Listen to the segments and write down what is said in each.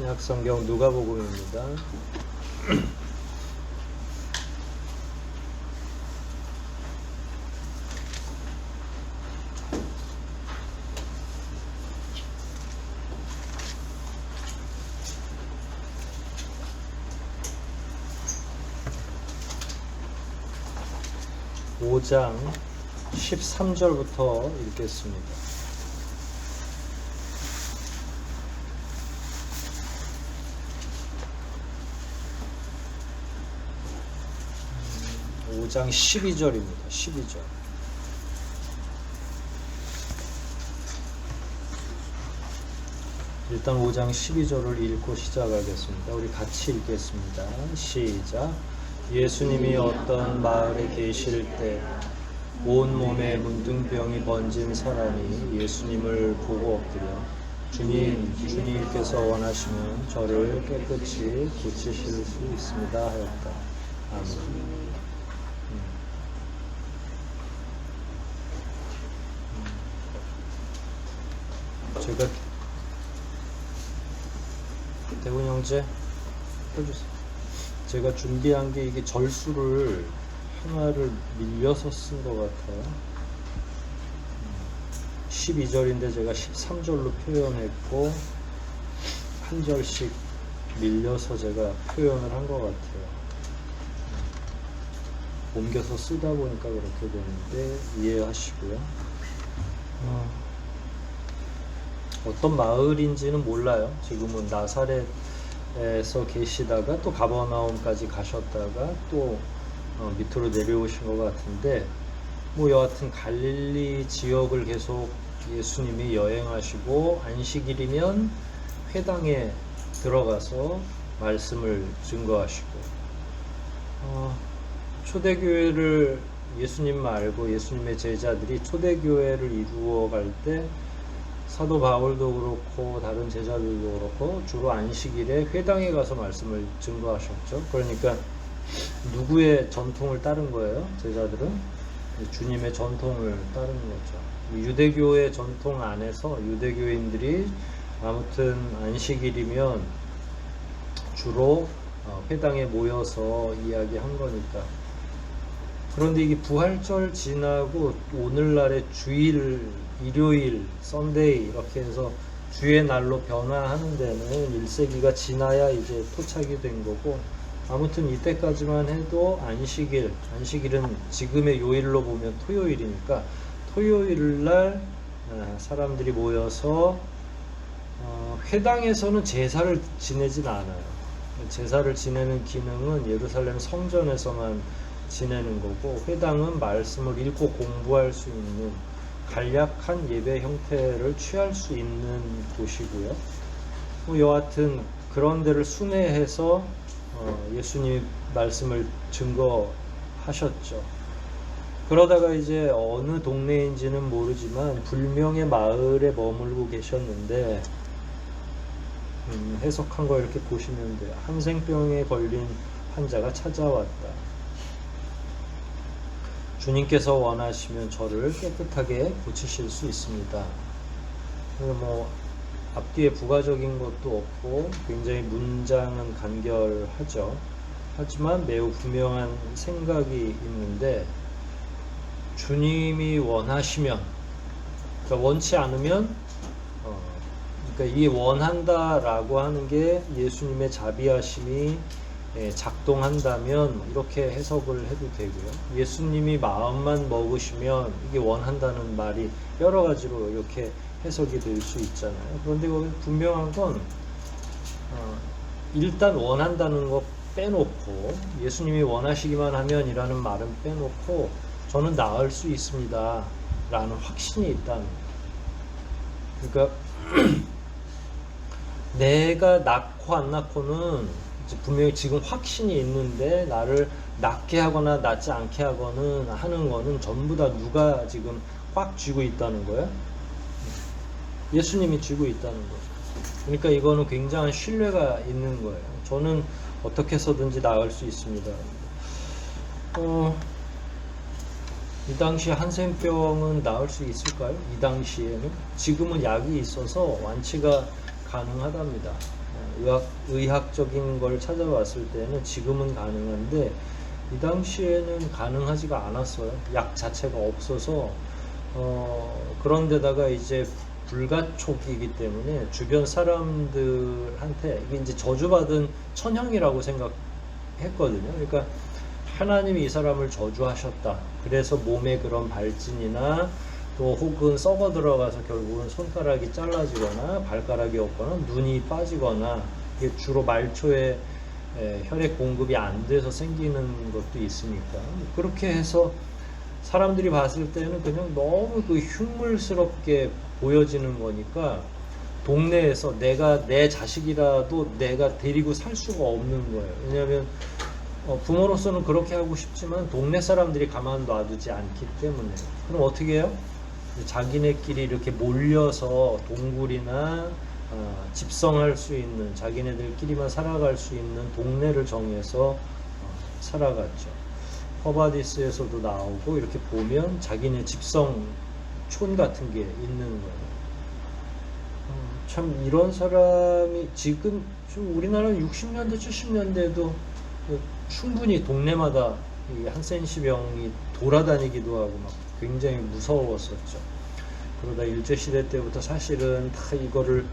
신약성경 누가복음입니다. 5장 13절부터 읽겠습니다. 5장 12절입니다. 12절. 일단 5장 12절을 읽고 시작하겠습니다. 우리 같이 읽겠습니다. 시작. 예수님이 어떤 마을에 계실 때 온몸에 문둥병이 번진 사람이 예수님을 보고 엎드려 주님, 주님께서 원하시면 저를 깨끗이 고치실 수 있습니다 하였다. 아멘. 제가 대훈 형제 해주세요. 제가 준비한 게 이게 절수를 하나를 밀려서 쓴 것 같아요. 12절인데 제가 13절로 표현했고 한 절씩 밀려서 제가 표현을 한 것 같아요. 옮겨서 쓰다 보니까 그렇게 되는데 이해하시고요. 어떤 마을인지는 몰라요. 지금은 나사렛에서 계시다가 또 가버나움까지 가셨다가 또 밑으로 내려오신 것 같은데, 뭐 여하튼 갈릴리 지역을 계속 예수님이 여행하시고 안식일이면 회당에 들어가서 말씀을 증거하시고, 초대교회를 예수님 말고 예수님의 제자들이 초대교회를 이루어갈 때 사도 바울도 그렇고 다른 제자들도 그렇고 주로 안식일에 회당에 가서 말씀을 증거하셨죠. 그러니까 누구의 전통을 따른 거예요? 제자들은 주님의 전통을 따른 거죠. 유대교의 전통 안에서 유대교인들이 아무튼 안식일이면 주로 회당에 모여서 이야기한 거니까. 그런데 이게 부활절 지나고 오늘날의 주일, 일요일, 썬데이 이렇게 해서 주의 날로 변화하는 데는 1세기가 지나야 이제 토착이 된 거고, 아무튼 이때까지만 해도 안식일은 지금의 요일로 보면 토요일이니까 토요일날 사람들이 모여서 회당에서는 제사를 지내진 않아요. 제사를 지내는 기능은 예루살렘 성전에서만 지내는 거고, 회당은 말씀을 읽고 공부할 수 있는 간략한 예배 형태를 취할 수 있는 곳이고요. 여하튼 그런 데를 순회해서 예수님이 말씀을 증거하셨죠. 그러다가 이제 어느 동네인지는 모르지만 불명의 마을에 머물고 계셨는데, 해석한 거 이렇게 보시면 돼요. 한생병에 걸린 환자가 찾아왔다. 주님께서 원하시면 저를 깨끗하게 고치실 수 있습니다. 뭐 앞뒤에 부가적인 것도 없고 굉장히 문장은 간결하죠. 하지만 매우 분명한 생각이 있는데, 주님이 원하시면, 그러니까 원치 않으면, 그러니까 이 원한다라고 하는 게 예수님의 자비하심이 작동한다면 이렇게 해석을 해도 되고요. 예수님이 마음만 먹으시면 이게 원한다는 말이 여러 가지로 이렇게 해석이 될 수 있잖아요. 그런데 분명한 건 일단 원한다는 거 빼놓고, 예수님이 원하시기만 하면 이라는 말은 빼놓고 저는 나을 수 있습니다 라는 확신이 있다는 거예요. 그러니까 내가 낳고 안 낳고는 분명히 지금 확신이 있는데, 나를 낫게 하거나 낫지 않게 하는 거는 전부 다 누가 지금 꽉 쥐고 있다는 거예요? 예수님이 쥐고 있다는 거죠. 그러니까 이거는 굉장한 신뢰가 있는 거예요. 저는 어떻게 해서든지 나을 수 있습니다. 이 당시 한센병은 나을 수 있을까요? 이 당시에는? 지금은 약이 있어서 완치가 가능하답니다. 의학적인 걸 찾아봤을 때는 지금은 가능한데 이 당시에는 가능하지가 않았어요. 약 자체가 없어서 그런데다가 이제 불가촉이기 때문에 주변 사람들한테 이게 이제 저주받은 천형이라고 생각했거든요. 그러니까 하나님이 이 사람을 저주하셨다. 그래서 몸에 그런 발진이나 또 혹은 썩어 들어가서 결국은 손가락이 잘라지거나 발가락이 없거나 눈이 빠지거나 이게 주로 말초에 혈액 공급이 안 돼서 생기는 것도 있으니까 그렇게 해서 사람들이 봤을 때는 그냥 너무 그 흉물스럽게 보여지는 거니까 동네에서 내가 내 자식이라도 내가 데리고 살 수가 없는 거예요. 왜냐하면 부모로서는 그렇게 하고 싶지만 동네 사람들이 가만 놔두지 않기 때문에. 그럼 어떻게 해요? 자기네끼리 이렇게 몰려서 동굴이나 집성할 수 있는, 자기네들끼리만 살아갈 수 있는 동네를 정해서 살아갔죠. 허바디스에서도 나오고 이렇게 보면 자기네 집성촌 같은 게 있는 거예요. 참 이런 사람이 지금 좀 우리나라 60년대 70년대에도 충분히 동네마다 이 한센시병이 돌아다니기도 하고 막 굉장히 무서웠었죠. 그러다 일제시대 때부터 사실은 다 이거를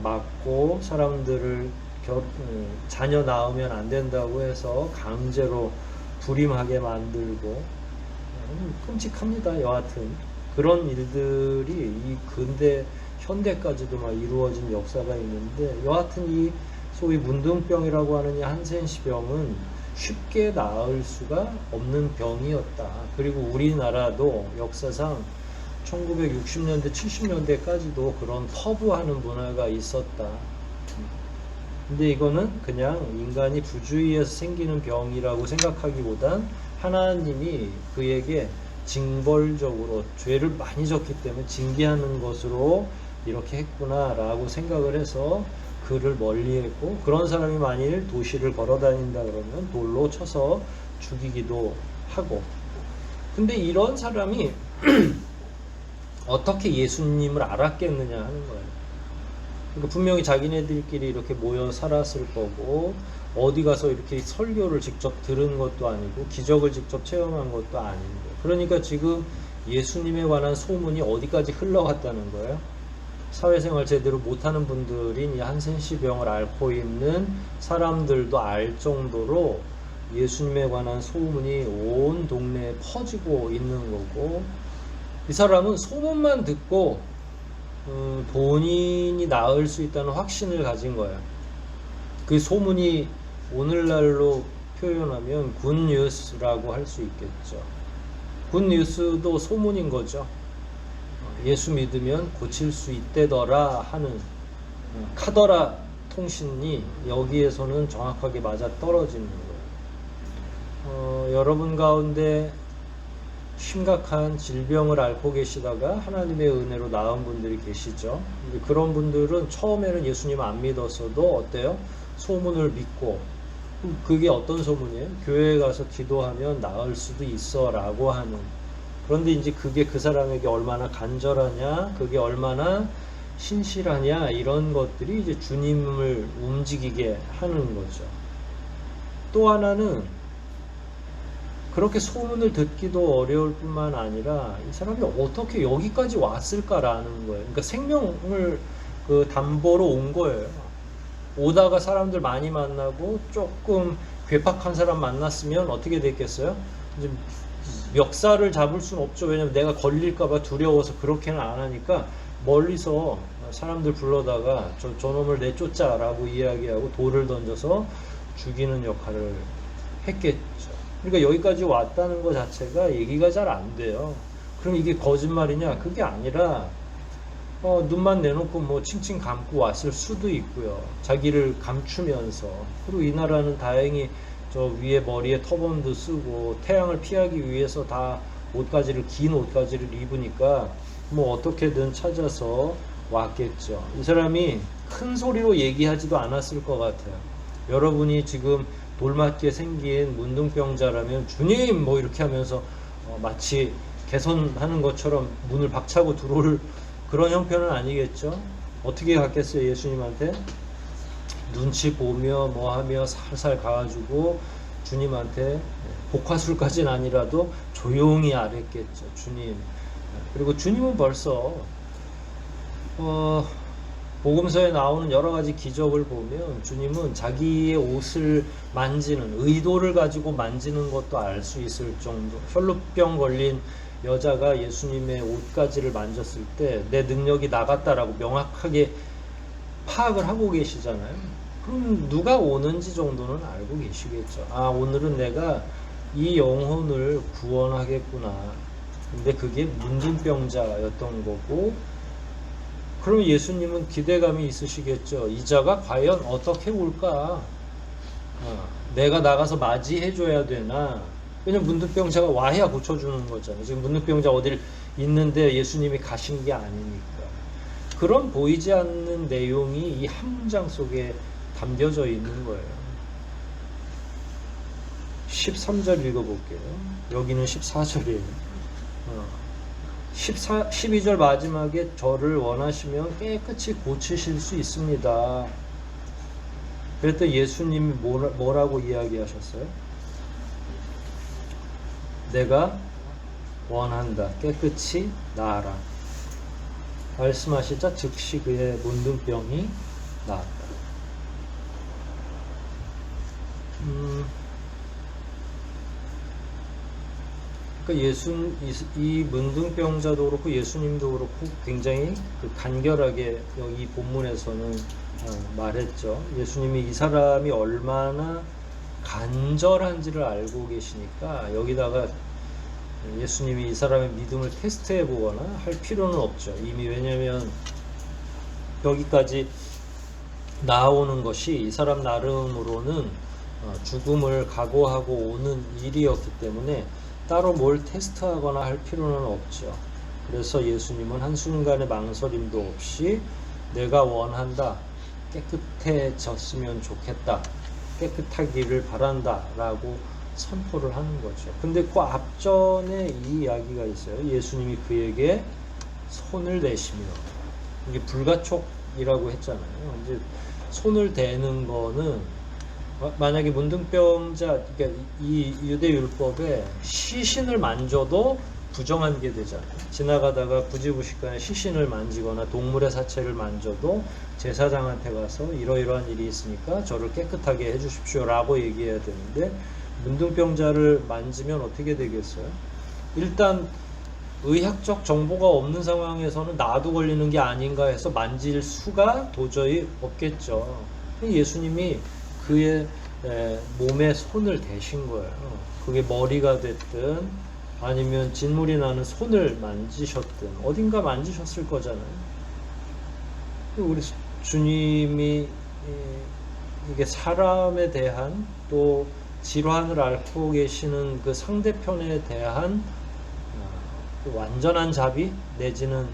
막고 사람들을 자녀 낳으면 안 된다고 해서 강제로 불임하게 만들고 끔찍합니다. 여하튼 그런 일들이 이 근대 현대까지도 막 이루어진 역사가 있는데 여하튼 이 소위 문둥병이라고 하는 이 한센시병은 쉽게 나을 수가 없는 병이었다. 그리고 우리나라도 역사상 1960년대, 70년대까지도 그런 터부하는 문화가 있었다. 근데 이거는 그냥 인간이 부주의해서 생기는 병이라고 생각하기보단 하나님이 그에게 징벌적으로 죄를 많이 졌기 때문에 징계하는 것으로 이렇게 했구나 라고 생각을 해서 그를 멀리했고, 그런 사람이 만일 도시를 걸어다닌다 그러면 돌로 쳐서 죽이기도 하고. 근데 이런 사람이 어떻게 예수님을 알았겠느냐 하는 거예요. 그러니까 분명히 자기네들끼리 이렇게 모여 살았을 거고 어디 가서 이렇게 설교를 직접 들은 것도 아니고 기적을 직접 체험한 것도 아닌데, 그러니까 지금 예수님에 관한 소문이 어디까지 흘러갔다는 거예요. 사회생활 제대로 못하는 분들인 이 한센시병을 앓고 있는 사람들도 알 정도로 예수님에 관한 소문이 온 동네에 퍼지고 있는 거고, 이 사람은 소문만 듣고 본인이 나을 수 있다는 확신을 가진 거예요. 그 소문이 오늘날로 표현하면 굿뉴스라고 할 수 있겠죠. 굿뉴스도 소문인 거죠. 예수 믿으면 고칠 수 있대더라 하는 카더라 통신이 여기에서는 정확하게 맞아 떨어지는 거예요. 여러분 가운데 심각한 질병을 앓고 계시다가 하나님의 은혜로 나은 분들이 계시죠. 근데 그런 분들은 처음에는 예수님 안 믿었어도 어때요? 소문을 믿고, 그게 어떤 소문이에요? 교회에 가서 기도하면 나을 수도 있어 라고 하는. 그런데 이제 그게 그 사람에게 얼마나 간절하냐, 그게 얼마나 신실하냐, 이런 것들이 이제 주님을 움직이게 하는 거죠. 또 하나는 그렇게 소문을 듣기도 어려울 뿐만 아니라 이 사람이 어떻게 여기까지 왔을까라는 거예요. 그러니까 생명을 그 담보로 온 거예요. 오다가 사람들 많이 만나고 조금 괴팍한 사람 만났으면 어떻게 됐겠어요? 이제 멱살을 잡을 수는 없죠. 왜냐면 내가 걸릴까봐 두려워서 그렇게는 안 하니까 멀리서 사람들 불러다가 저놈을 내쫓자라고 이야기하고 돌을 던져서 죽이는 역할을 했겠죠. 그러니까 여기까지 왔다는 것 자체가 얘기가 잘 안 돼요. 그럼 이게 거짓말이냐? 그게 아니라 눈만 내놓고 뭐 칭칭 감고 왔을 수도 있고요. 자기를 감추면서. 그리고 이 나라는 다행히 저 위에 머리에 터번도 쓰고 태양을 피하기 위해서 다 옷가지를, 긴 옷가지를 입으니까 뭐 어떻게든 찾아서 왔겠죠. 이 사람이 큰 소리로 얘기하지도 않았을 것 같아요. 여러분이 지금 돌맞게 생긴 문둥병자라면 주님 뭐 이렇게 하면서 마치 개선하는 것처럼 문을 박차고 들어올 그런 형편은 아니겠죠. 어떻게 갔겠어요? 예수님한테 눈치 보며 뭐 하며 살살 가가지고 주님한테 복화술까지는 아니라도 조용히 아랬겠죠. 주님. 그리고 주님은 벌써 복음서에 나오는 여러 가지 기적을 보면 주님은 자기의 옷을 만지는 의도를 가지고 만지는 것도 알 수 있을 정도. 혈루병 걸린 여자가 예수님의 옷가지를 만졌을 때 내 능력이 나갔다라고 명확하게 파악을 하고 계시잖아요. 그럼 누가 오는지 정도는 알고 계시겠죠. 아, 오늘은 내가 이 영혼을 구원하겠구나. 근데 그게 문둥병자였던 거고, 그럼 예수님은 기대감이 있으시겠죠. 이 자가 과연 어떻게 올까? 내가 나가서 맞이해줘야 되나? 왜냐면 문둥병자가 와야 고쳐주는 거잖아요. 지금 문둥병자 어딜 있는데 예수님이 가신 게 아니니까. 그런 보이지 않는 내용이 이 한 문장 속에 담겨져 있는 거예요. 13절 읽어볼게요. 여기는 14절이에요. 12절 마지막에 저를 원하시면 깨끗이 고치실 수 있습니다. 그랬더니 예수님이 뭐라고 이야기하셨어요? 내가 원한다. 깨끗이 나아라. 말씀하시자 즉시 그의 문둥병이 나았다. 그러니까 이 문둥병자도 그렇고 예수님도 그렇고 굉장히 간결하게 여기 본문에서는 말했죠. 예수님이 이 사람이 얼마나 간절한지를 알고 계시니까 여기다가 예수님이 이 사람의 믿음을 테스트해 보거나 할 필요는 없죠. 이미 왜냐면 여기까지 나오는 것이 이 사람 나름으로는 죽음을 각오하고 오는 일이었기 때문에 따로 뭘 테스트하거나 할 필요는 없죠. 그래서 예수님은 한순간의 망설임도 없이 내가 원한다. 깨끗해졌으면 좋겠다. 깨끗하기를 바란다. 라고 선포를 하는 거죠. 근데 그 앞전에 이 이야기가 있어요. 예수님이 그에게 손을 대시며, 이게 불가촉이라고 했잖아요. 이제 손을 대는 거는 만약에 문둥병자, 그러니까 이 유대율법에 시신을 만져도 부정한 게 되잖아요. 지나가다가 부지부식간에 시신을 만지거나 동물의 사체를 만져도 제사장한테 가서 이러이러한 일이 있으니까 저를 깨끗하게 해주십시오 라고 얘기해야 되는데, 문둥병자를 만지면 어떻게 되겠어요? 일단 의학적 정보가 없는 상황에서는 나도 걸리는 게 아닌가 해서 만질 수가 도저히 없겠죠. 예수님이 그의 몸에 손을 대신 거예요. 그게 머리가 됐든 아니면 진물이 나는 손을 만지셨든 어딘가 만지셨을 거잖아요. 우리 주님이 이게 사람에 대한 또 질환을 앓고 계시는 그 상대편에 대한 완전한 자비 내지는,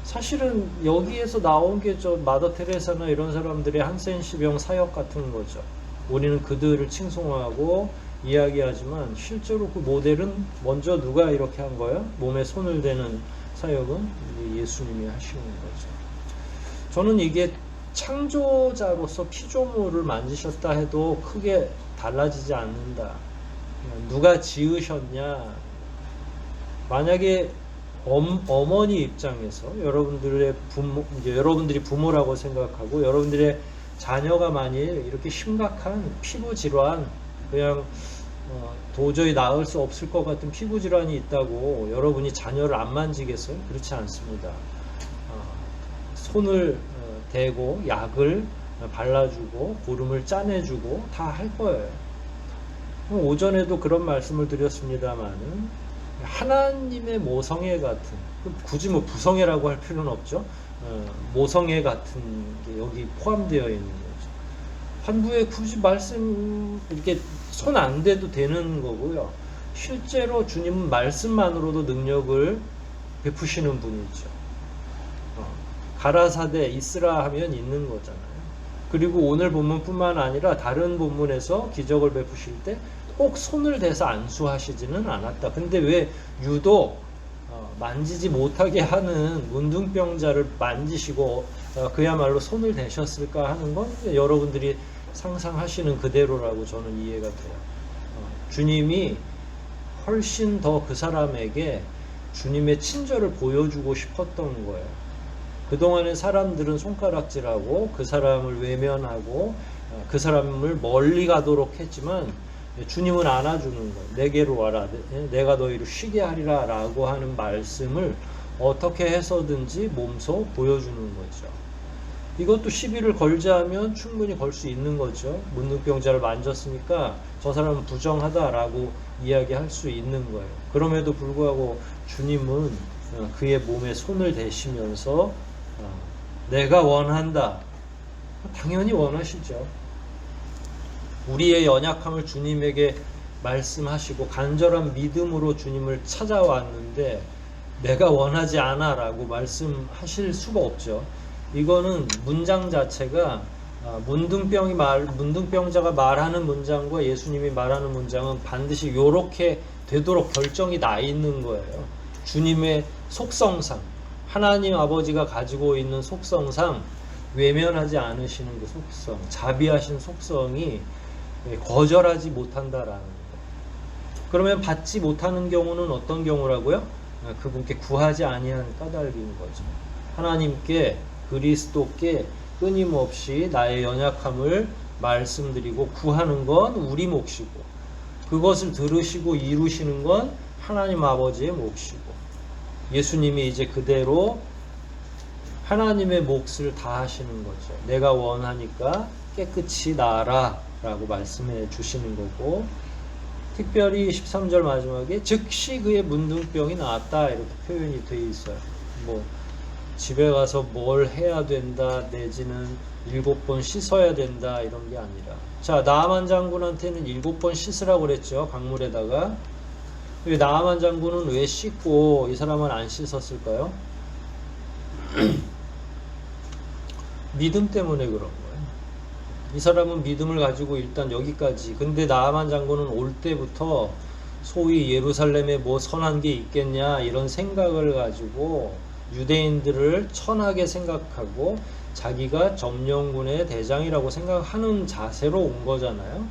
사실은 여기에서 나온 게 저 마더 테레사나 이런 사람들의 한센시병 사역 같은 거죠. 우리는 그들을 칭송하고 이야기하지만 실제로 그 모델은 먼저 누가 이렇게 한 거예요? 몸에 손을 대는 사역은 예수님이 하시는 거죠. 저는 이게 창조자로서 피조물을 만지셨다 해도 크게 달라지지 않는다. 누가 지으셨냐? 만약에 어머니 입장에서 여러분들의 여러분들이 부모라고 생각하고 여러분들의 자녀가 만일 이렇게 심각한 피부 질환, 그냥 도저히 나을 수 없을 것 같은 피부 질환이 있다고 여러분이 자녀를 안 만지겠어요? 그렇지 않습니다. 손을 대고 약을 발라주고 고름을 짜내주고 다 할 거예요. 오전에도 그런 말씀을 드렸습니다만은 하나님의 모성애 같은, 굳이 뭐 부성애라고 할 필요는 없죠. 모성애 같은 게 여기 포함되어 있는 거죠. 환부에 굳이 말씀 이렇게 손 안 대도 되는 거고요. 실제로 주님은 말씀만으로도 능력을 베푸시는 분이죠. 가라사대 있으라 하면 있는 거잖아요. 그리고 오늘 본문뿐만 아니라 다른 본문에서 기적을 베푸실 때 꼭 손을 대서 안수하시지는 않았다. 근데 왜 유독 만지지 못하게 하는 문둥병자를 만지시고 그야말로 손을 대셨을까 하는 건 여러분들이 상상하시는 그대로라고 저는 이해가 돼요. 주님이 훨씬 더 그 사람에게 주님의 친절을 보여주고 싶었던 거예요. 그동안에 사람들은 손가락질하고 그 사람을 외면하고 그 사람을 멀리 가도록 했지만 주님은 안아주는 거예요. 내게로 와라. 내가 너희를 쉬게 하리라 라고 하는 말씀을 어떻게 해서든지 몸소 보여주는 거죠. 이것도 시비를 걸자 하면 충분히 걸 수 있는 거죠. 문둥병자를 만졌으니까 저 사람은 부정하다라고 이야기할 수 있는 거예요. 그럼에도 불구하고 주님은 그의 몸에 손을 대시면서 내가 원한다. 당연히 원하시죠. 우리의 연약함을 주님에게 말씀하시고 간절한 믿음으로 주님을 찾아왔는데 내가 원하지 않아 라고 말씀하실 수가 없죠. 이거는 문장 자체가 문둥병자가 말하는 문장과 예수님이 말하는 문장은 반드시 이렇게 되도록 결정이 나 있는 거예요. 주님의 속성상, 하나님 아버지가 가지고 있는 속성상 외면하지 않으시는 그 속성, 자비하신 속성이 거절하지 못한다라는 거예요. 그러면 받지 못하는 경우는 어떤 경우라고요? 그분께 구하지 아니한 까닭인 거죠. 하나님께 그리스도께 끊임없이 나의 연약함을 말씀드리고 구하는 건 우리 몫이고 그것을 들으시고 이루시는 건 하나님 아버지의 몫이고 예수님이 이제 그대로 하나님의 몫을 다 하시는 거죠. 내가 원하니까 깨끗이 나아라 라고 말씀해 주시는 거고 특별히 13절 마지막에 즉시 그의 문둥병이 나았다 이렇게 표현이 되어 있어요. 뭐 집에 가서 뭘 해야 된다 내지는 7번 씻어야 된다 이런 게 아니라 자 나아만 장군한테는 7번 씻으라고 그랬죠. 강물에다가 나아만 장군은 왜 씻고 이 사람은 안 씻었을까요? 믿음 때문에 그런 거예요. 이 사람은 믿음을 가지고 일단 여기까지 근데 나아만 장군은 올 때부터 소위 예루살렘에 뭐 선한 게 있겠냐 이런 생각을 가지고 유대인들을 천하게 생각하고 자기가 점령군의 대장이라고 생각하는 자세로 온 거잖아요.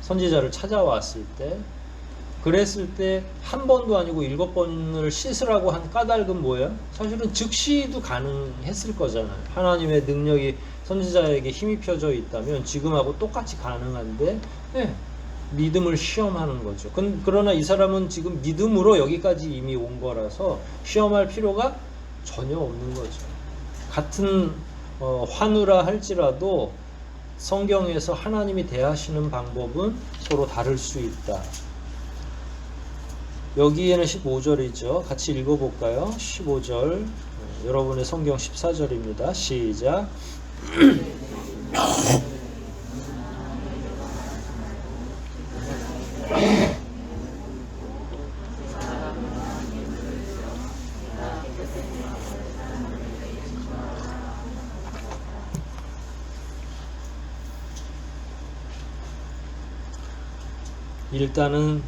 선지자를 찾아왔을 때 그랬을 때 한 번도 아니고 7번을 씻으라고 한 까닭은 뭐예요? 사실은 즉시도 가능했을 거잖아요. 하나님의 능력이 선지자에게 힘이 펴져 있다면 지금하고 똑같이 가능한데 믿음을 시험하는 거죠. 그러나 이 사람은 지금 믿음으로 여기까지 이미 온 거라서 시험할 필요가 전혀 없는 거죠. 같은 환우라 할지라도 성경에서 하나님이 대하시는 방법은 서로 다를 수 있다. 여기에는 15절이죠. 같이 읽어볼까요? 15절 여러분의 성경 14절입니다. 시작. 일단은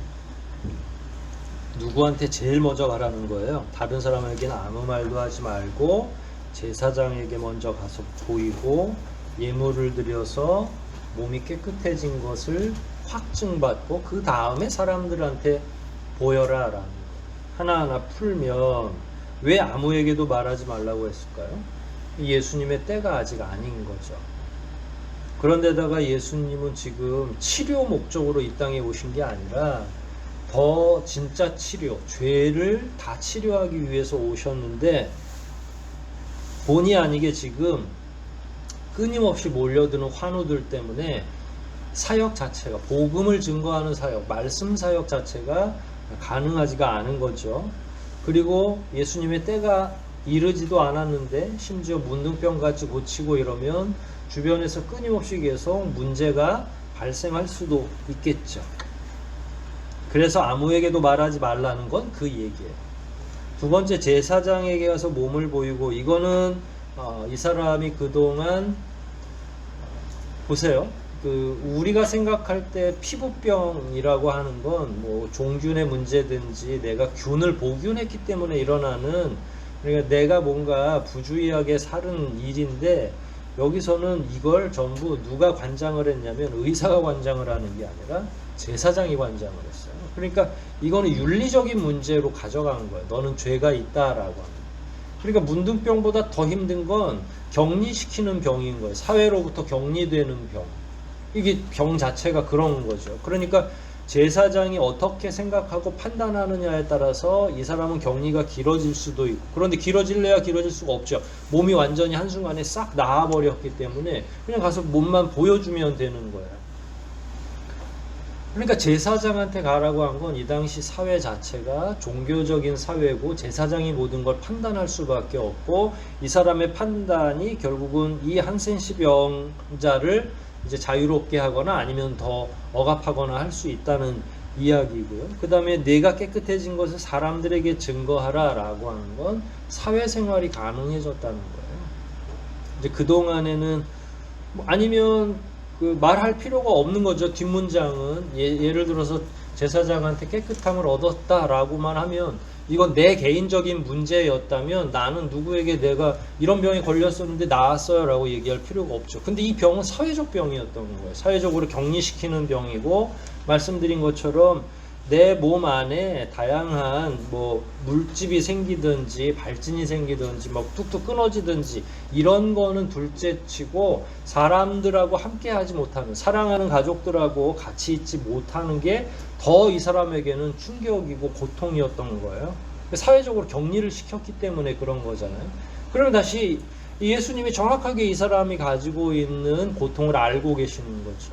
누구한테 제일 먼저 가라는 거예요. 다른 사람에게는 아무 말도 하지 말고 제사장에게 먼저 가서 보이고 예물을 드려서 몸이 깨끗해진 것을 확증받고 그 다음에 사람들한테 보여라 라는 거예요. 하나하나 풀면 왜 아무에게도 말하지 말라고 했을까요? 예수님의 때가 아직 아닌 거죠. 그런데다가 예수님은 지금 치료 목적으로 이 땅에 오신 게 아니라 더 진짜 치료, 죄를 다 치료하기 위해서 오셨는데 본의 아니게 지금 끊임없이 몰려드는 환우들 때문에 사역 자체가 복음을 증거하는 사역, 말씀 사역 자체가 가능하지가 않은 거죠. 그리고 예수님의 때가 이르지도 않았는데 심지어 문둥병같이 고치고 이러면 주변에서 끊임없이 계속 문제가 발생할 수도 있겠죠. 그래서 아무에게도 말하지 말라는 건 그 얘기예요. 두 번째, 제사장에게 가서 몸을 보이고, 이거는 이 사람이 그동안 보세요. 우리가 생각할 때 피부병이라고 하는 건 뭐 종균의 문제든지 내가 균을 복균했기 때문에 일어나는 그러니까 내가 뭔가 부주의하게 살은 일인데 여기서는 이걸 전부 누가 관장을 했냐면 의사가 관장을 하는 게 아니라 제사장이 관장을 했어요. 그러니까 이거는 윤리적인 문제로 가져간 거예요. 너는 죄가 있다라고 하는. 그러니까 문둥병보다 더 힘든 건 격리시키는 병인 거예요. 사회로부터 격리되는 병. 이게 병 자체가 그런 거죠. 그러니까 제사장이 어떻게 생각하고 판단하느냐에 따라서 이 사람은 격리가 길어질 수도 있고, 그런데 길어질래야 길어질 수가 없죠. 몸이 완전히 한순간에 싹 나아버렸기 때문에 그냥 가서 몸만 보여주면 되는 거예요. 그러니까 제사장한테 가라고 한 건 이 당시 사회 자체가 종교적인 사회고 제사장이 모든 걸 판단할 수밖에 없고, 이 사람의 판단이 결국은 이 한센시 병자를 이제 자유롭게 하거나 아니면 더 억압하거나 할 수 있다는 이야기고요. 그 다음에 내가 깨끗해진 것을 사람들에게 증거하라 라고 하는 건 사회생활이 가능해졌다는 거예요. 이제 그동안에는 아니면 그 말할 필요가 없는 거죠. 뒷문장은 예를 들어서 제사장한테 깨끗함을 얻었다라고만 하면 이건 내 개인적인 문제였다면 나는 누구에게 내가 이런 병에 걸렸었는데 나았어요 라고 얘기할 필요가 없죠. 근데 이 병은 사회적 병이었던 거예요. 사회적으로 격리시키는 병이고, 말씀드린 것처럼 내 몸 안에 다양한 뭐 물집이 생기든지 발진이 생기든지 막 뚝뚝 끊어지든지 이런 거는 둘째치고, 사람들하고 함께 하지 못하는, 사랑하는 가족들하고 같이 있지 못하는 게 더 이 사람에게는 충격이고 고통이었던 거예요. 사회적으로 격리를 시켰기 때문에 그런 거잖아요. 그러면 다시 예수님이 정확하게 이 사람이 가지고 있는 고통을 알고 계시는 거죠.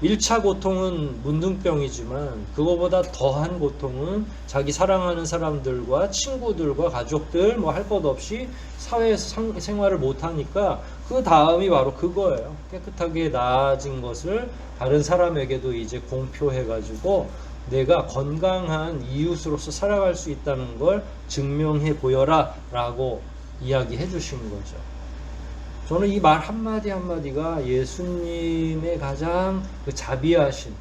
1차 고통은 문둥병이지만 그거보다 더한 고통은 자기 사랑하는 사람들과 친구들과 가족들 뭐 할 것 없이 사회에서 생활을 못하니까 그 다음이 바로 그거예요. 깨끗하게 나아진 것을 다른 사람에게도 이제 공표해가지고 내가 건강한 이웃으로서 살아갈 수 있다는 걸 증명해 보여라 라고 이야기해 주신 거죠. 저는 이 말 한마디 한마디가 예수님의 가장 그 자비하신,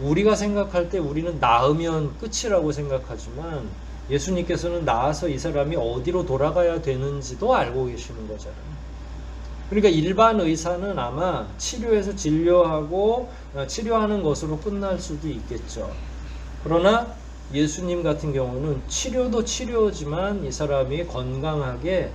우리가 생각할 때 우리는 나으면 끝이라고 생각하지만 예수님께서는 나아서 이 사람이 어디로 돌아가야 되는지도 알고 계시는 거잖아요. 그러니까 일반 의사는 아마 치료해서 진료하고 치료하는 것으로 끝날 수도 있겠죠. 그러나 예수님 같은 경우는 치료도 치료지만 이 사람이 건강하게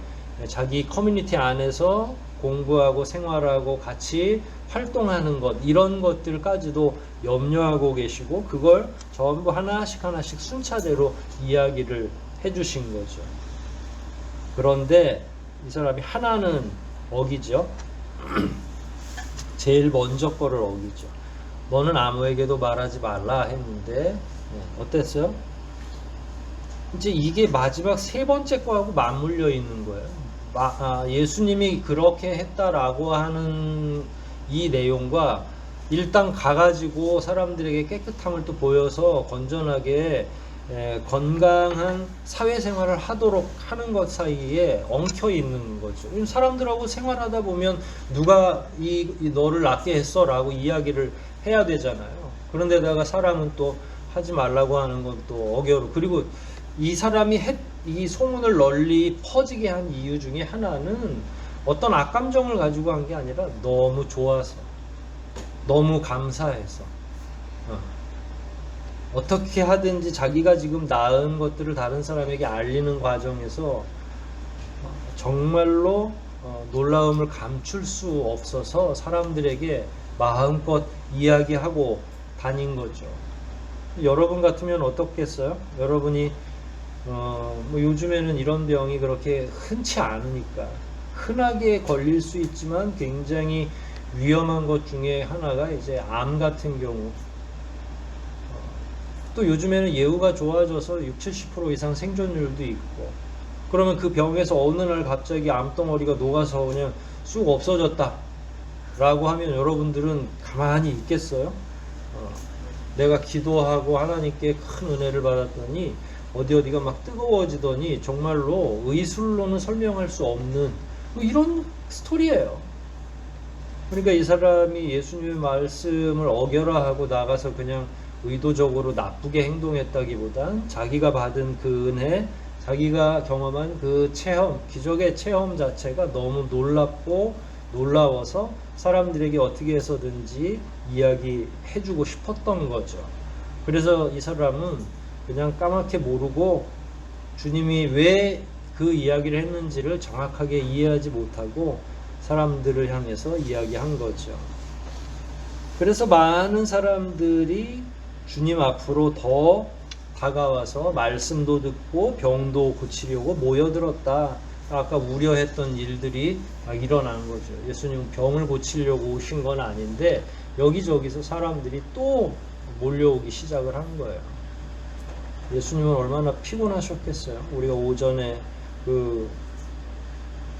자기 커뮤니티 안에서 공부하고 생활하고 같이 활동하는 것, 이런 것들까지도 염려하고 계시고 그걸 전부 하나씩 하나씩 순차대로 이야기를 해주신 거죠. 그런데 이 사람이 하나는 어기죠. 제일 먼저 거를 어기죠. 너는 아무에게도 말하지 말라 했는데 어땠어요? 이제 이게 마지막 세 번째 거하고 맞물려 있는 거예요. 예수님이 그렇게 했다라고 하는 이 내용과 일단 가가지고 사람들에게 깨끗함을 또 보여서 건전하게 건강한 사회생활을 하도록 하는 것 사이에 엉켜 있는 거죠. 사람들하고 생활하다 보면 누가 너를 낫게 했어 라고 이야기를 해야 되잖아요. 그런데다가 사람은 또 하지 말라고 하는 건 또 어겨로, 그리고 이 사람이 이 소문을 널리 퍼지게 한 이유 중에 하나는 어떤 악감정을 가지고 한 게 아니라 너무 좋아서, 너무 감사해서 어떻게 하든지 자기가 지금 낳은 것들을 다른 사람에게 알리는 과정에서 정말로 놀라움을 감출 수 없어서 사람들에게 마음껏 이야기하고 다닌 거죠. 여러분 같으면 어떻겠어요? 여러분이 뭐 요즘에는 이런 병이 그렇게 흔치 않으니까, 흔하게 걸릴 수 있지만 굉장히 위험한 것 중에 하나가 이제 암 같은 경우, 또 요즘에는 예후가 좋아져서 60, 70% 이상 생존율도 있고, 그러면 그 병에서 어느 날 갑자기 암덩어리가 녹아서 그냥 쑥 없어졌다 라고 하면 여러분들은 가만히 있겠어요? 내가 기도하고 하나님께 큰 은혜를 받았더니 어디가 막 뜨거워지더니 정말로 의술로는 설명할 수 없는 뭐 이런 스토리예요. 그러니까 이 사람이 예수님의 말씀을 어겨라 하고 나가서 그냥 의도적으로 나쁘게 행동했다기보단 자기가 받은 그 은혜, 자기가 경험한 그 체험, 기적의 체험 자체가 너무 놀랍고 놀라워서 사람들에게 어떻게 해서든지 이야기해주고 싶었던 거죠. 그래서 이 사람은 그냥 까맣게 모르고 주님이 왜 그 이야기를 했는지를 정확하게 이해하지 못하고 사람들을 향해서 이야기한 거죠. 그래서 많은 사람들이 주님 앞으로 더 다가와서 말씀도 듣고 병도 고치려고 모여들었다. 아까 우려했던 일들이 일어나는 거죠. 예수님은 병을 고치려고 오신 건 아닌데 여기저기서 사람들이 또 몰려오기 시작을 한 거예요. 예수님은 얼마나 피곤하셨겠어요. 우리가 오전에 그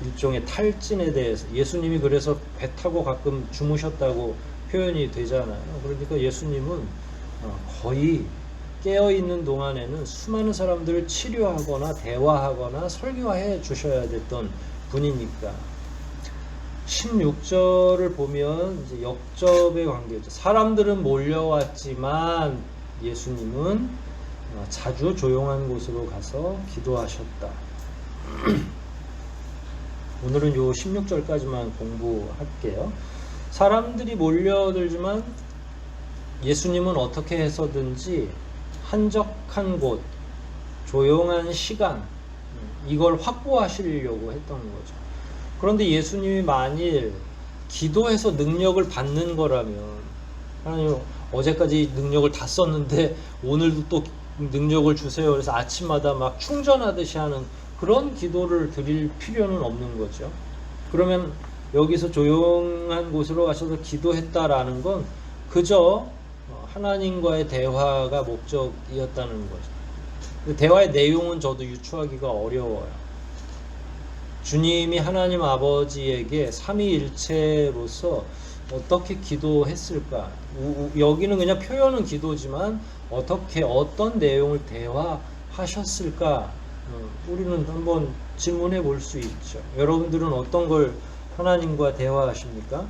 일종의 탈진에 대해서 예수님이 그래서 배 타고 가끔 주무셨다고 표현이 되잖아요. 그러니까 예수님은 거의 깨어있는 동안에는 수많은 사람들을 치료하거나 대화하거나 설교해 주셔야 됐던 분이니까. 16절을 보면 이제 역접의 관계죠. 사람들은 몰려왔지만 예수님은 자주 조용한 곳으로 가서 기도하셨다. 오늘은 요 16절까지만 공부할게요. 사람들이 몰려들지만 예수님은 어떻게 해서든지 한적한 곳, 조용한 시간, 이걸 확보하시려고 했던 거죠. 그런데 예수님이 만일 기도해서 능력을 받는 거라면, 하나님 어제까지 능력을 다 썼는데 오늘도 또 능력을 주세요. 그래서 아침마다 막 충전하듯이 하는 그런 기도를 드릴 필요는 없는 거죠. 그러면 여기서 조용한 곳으로 가셔서 기도했다라는 건 그저 하나님과의 대화가 목적이었다는 거죠. 대화의 내용은 저도 유추하기가 어려워요. 주님이 하나님 아버지에게 삼위일체로서 어떻게 기도했을까? 여기는 그냥 표현은 기도지만 어떻게 어떤 내용을 대화하셨을까? 우리는 한번 질문해 볼 수 있죠. 여러분들은 어떤 걸 하나님과 대화하십니까?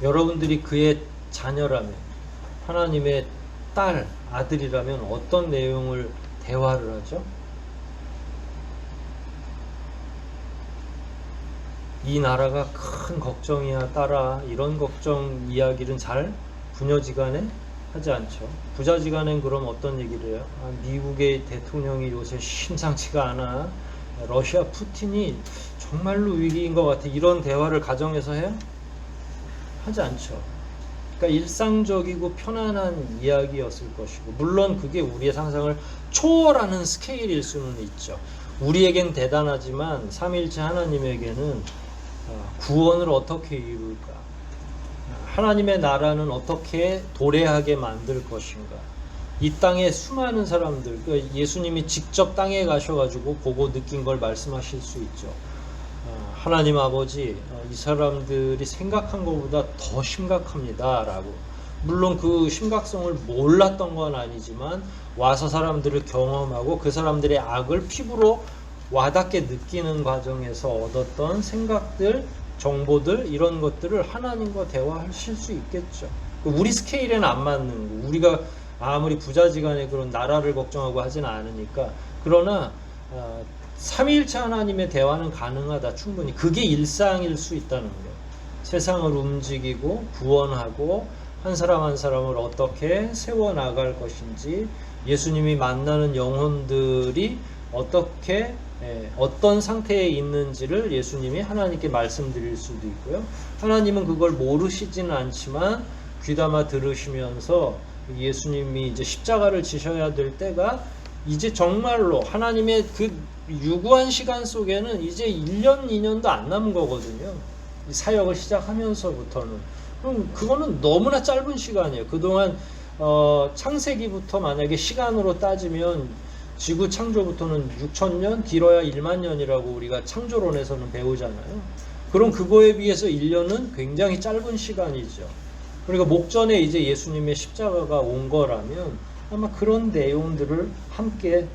여러분들이 그의 자녀라면, 하나님의 딸, 아들이라면 어떤 내용을 대화를 하죠? 이 나라가 큰 걱정이야, 딸아. 이런 걱정 이야기는 잘 부녀지간에 하지 않죠. 부자지간엔 그럼 어떤 얘기를 해요? 미국의 대통령이 요새 심상치가 않아. 러시아 푸틴이 정말로 위기인 것 같아. 이런 대화를 가정에서 해요? 하지 않죠. 그러니까 일상적이고 편안한 이야기였을 것이고, 물론 그게 우리의 상상을 초월하는 스케일일 수는 있죠. 우리에겐 대단하지만 삼위일체 하나님에게는 구원을 어떻게 이룰까? 하나님의 나라는 어떻게 도래하게 만들 것인가? 이 땅에 수많은 사람들, 그러니까 예수님이 직접 땅에 가셔가지고 보고 느낀 걸 말씀하실 수 있죠. 하나님 아버지, 이 사람들이 생각한 것보다 더 심각합니다 라고. 물론 그 심각성을 몰랐던 건 아니지만 와서 사람들을 경험하고 그 사람들의 악을 피부로 와닿게 느끼는 과정에서 얻었던 생각들, 정보들, 이런 것들을 하나님과 대화하실 수 있겠죠. 우리 스케일에는 안 맞는 거. 우리가 아무리 부자지간에 그런 나라를 걱정하고 하지는 않으니까. 그러나 삼위일체 하나님의 대화는 가능하다. 충분히. 그게 일상일 수 있다는 거예요. 세상을 움직이고 구원하고 한 사람 한 사람을 어떻게 세워나갈 것인지, 예수님이 만나는 영혼들이 어떻게 어떤 상태에 있는지를 예수님이 하나님께 말씀드릴 수도 있고요. 하나님은 그걸 모르시지는 않지만 귀담아 들으시면서 예수님이 이제 십자가를 지셔야 될 때가 이제 정말로 하나님의 그 유구한 시간 속에는 이제 1년, 2년도 안 남은 거거든요. 이 사역을 시작하면서부터는. 그럼 그거는 너무나 짧은 시간이에요. 그동안 창세기부터 만약에 시간으로 따지면 지구 창조부터는 6,000년, 길어야 1만 년이라고 우리가 창조론에서는 배우잖아요. 그럼 그거에 비해서 1년은 굉장히 짧은 시간이죠. 그러니까 목전에 이제 예수님의 십자가가 온 거라면 아마 그런 내용들을 함께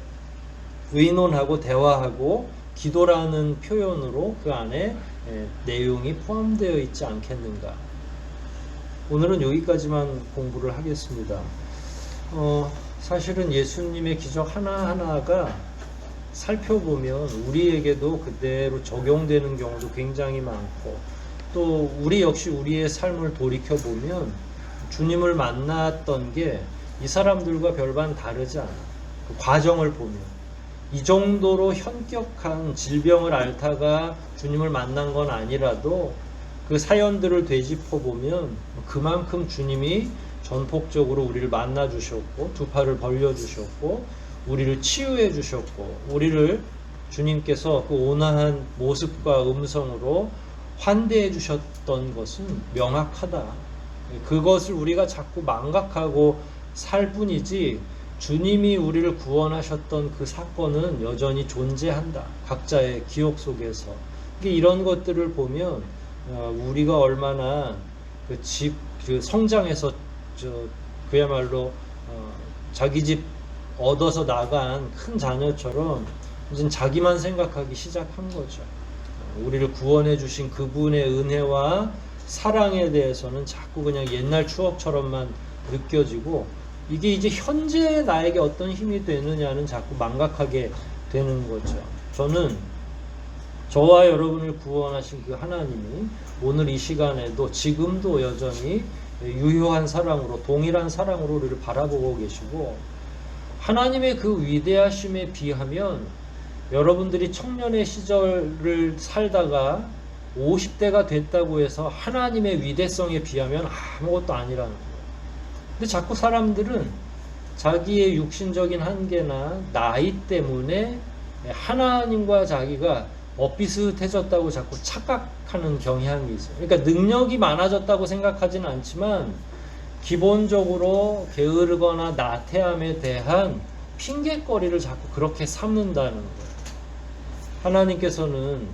의논하고 대화하고 기도라는 표현으로 그 안에 내용이 포함되어 있지 않겠는가. 오늘은 여기까지만 공부를 하겠습니다. 사실은 예수님의 기적 하나하나가 살펴보면 우리에게도 그대로 적용되는 경우도 굉장히 많고, 또 우리 역시 우리의 삶을 돌이켜보면 주님을 만났던 게 이 사람들과 별반 다르지 않아. 그 과정을 보면 이 정도로 현격한 질병을 앓다가 주님을 만난 건 아니라도 그 사연들을 되짚어 보면 그만큼 주님이 전폭적으로 우리를 만나 주셨고, 두 팔을 벌려 주셨고, 우리를 치유해 주셨고, 우리를 주님께서 그 온화한 모습과 음성으로 환대해 주셨던 것은 명확하다. 그것을 우리가 자꾸 망각하고 살 뿐이지, 주님이 우리를 구원하셨던 그 사건은 여전히 존재한다. 각자의 기억 속에서. 이런 것들을 보면 우리가 얼마나 그 성장해서 그야말로 자기 집 얻어서 나간 큰 자녀처럼 이제 자기만 생각하기 시작한 거죠. 우리를 구원해 주신 그분의 은혜와 사랑에 대해서는 자꾸 그냥 옛날 추억처럼만 느껴지고, 이게 이제 현재 나에게 어떤 힘이 되느냐는 자꾸 망각하게 되는 거죠. 저는 저와 여러분을 구원하신 그 하나님이 오늘 이 시간에도 지금도 여전히 유효한 사랑으로, 동일한 사랑으로 우리를 바라보고 계시고, 하나님의 그 위대하심에 비하면 여러분들이 청년의 시절을 살다가 50대가 됐다고 해서 하나님의 위대성에 비하면 아무것도 아니라는 거예요. 근데 자꾸 사람들은 자기의 육신적인 한계나 나이 때문에 하나님과 자기가 엇비슷해졌다고 자꾸 착각하는 경향이 있어요. 그러니까 능력이 많아졌다고 생각하지는 않지만 기본적으로 게으르거나 나태함에 대한 핑계거리를 자꾸 그렇게 삼는다는 거예요. 하나님께서는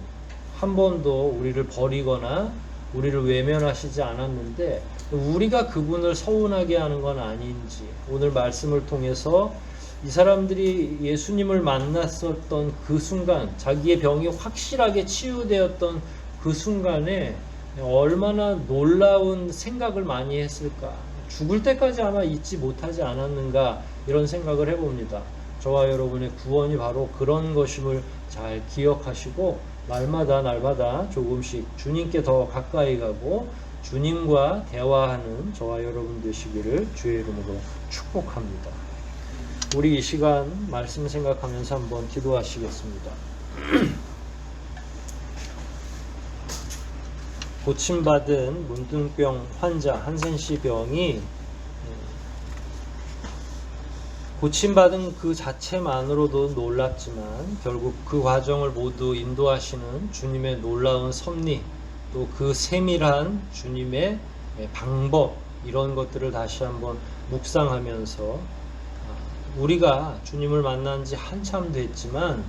한 번도 우리를 버리거나 우리를 외면하시지 않았는데, 우리가 그분을 서운하게 하는 건 아닌지 오늘 말씀을 통해서 이 사람들이 예수님을 만났었던 그 순간, 자기의 병이 확실하게 치유되었던 그 순간에 얼마나 놀라운 생각을 많이 했을까. 죽을 때까지 아마 잊지 못하지 않았는가, 이런 생각을 해봅니다. 저와 여러분의 구원이 바로 그런 것임을 잘 기억하시고, 날마다 조금씩 주님께 더 가까이 가고 주님과 대화하는 저와 여러분 되시기를 주의 이름으로 축복합니다. 우리 이 시간 말씀 생각하면서 한번 기도하시겠습니다. 고침받은 문둥병 환자 한센씨 병이 고침받은 그 자체만으로도 놀랍지만 결국 그 과정을 모두 인도하시는 주님의 놀라운 섭리, 또 그 세밀한 주님의 방법, 이런 것들을 다시 한번 묵상하면서 우리가 주님을 만난 지 한참 됐지만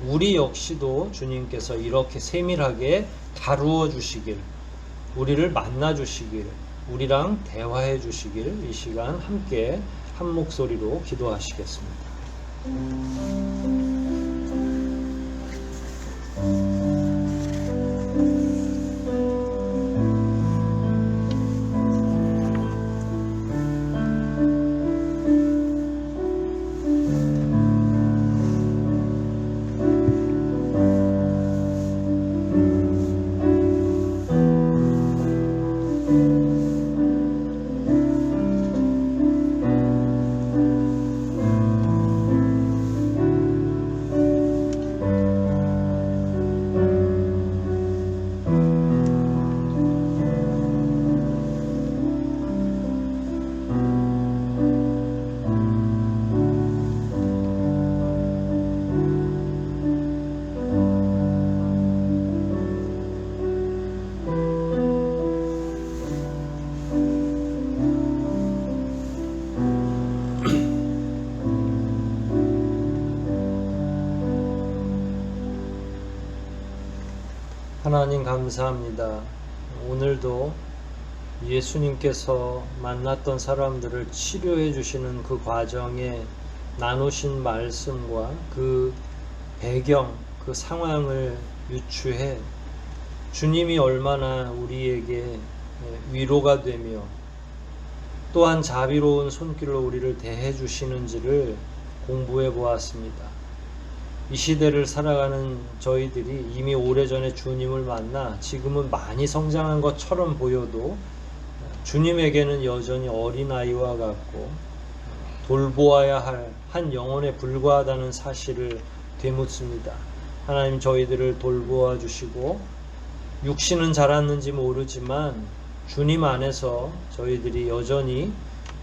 우리 역시도 주님께서 이렇게 세밀하게 다루어 주시길, 우리를 만나 주시길, 우리랑 대화해 주시길 이 시간 함께 한 목소리로 기도하시겠습니다. 하나님 감사합니다. 오늘도 예수님께서 만났던 사람들을 치료해 주시는 그 과정에 나누신 말씀과 그 배경, 그 상황을 유추해 주님이 얼마나 우리에게 위로가 되며 또한 자비로운 손길로 우리를 대해 주시는지를 공부해 보았습니다. 이 시대를 살아가는 저희들이 이미 오래전에 주님을 만나 지금은 많이 성장한 것처럼 보여도 주님에게는 여전히 어린아이와 같고 돌보아야 할 한 영혼에 불과하다는 사실을 되묻습니다. 하나님 저희들을 돌보아 주시고 육신은 자랐는지 모르지만 주님 안에서 저희들이 여전히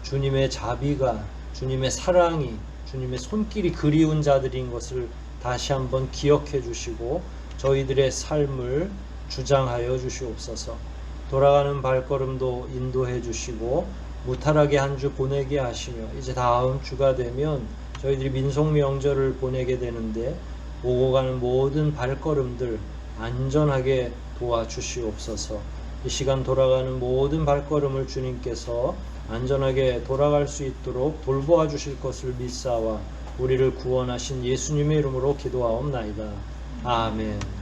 주님의 자비가, 주님의 사랑이, 주님의 손길이 그리운 자들인 것을 다시 한번 기억해 주시고 저희들의 삶을 주장하여 주시옵소서. 돌아가는 발걸음도 인도해 주시고 무탈하게 한 주 보내게 하시며 이제 다음 주가 되면 저희들이 민속 명절을 보내게 되는데 오고 가는 모든 발걸음들 안전하게 도와주시옵소서. 이 시간 돌아가는 모든 발걸음을 주님께서 안전하게 돌아갈 수 있도록 돌보아 주실 것을 믿사와 우리를 구원하신 예수님의 이름으로 기도하옵나이다. 아멘.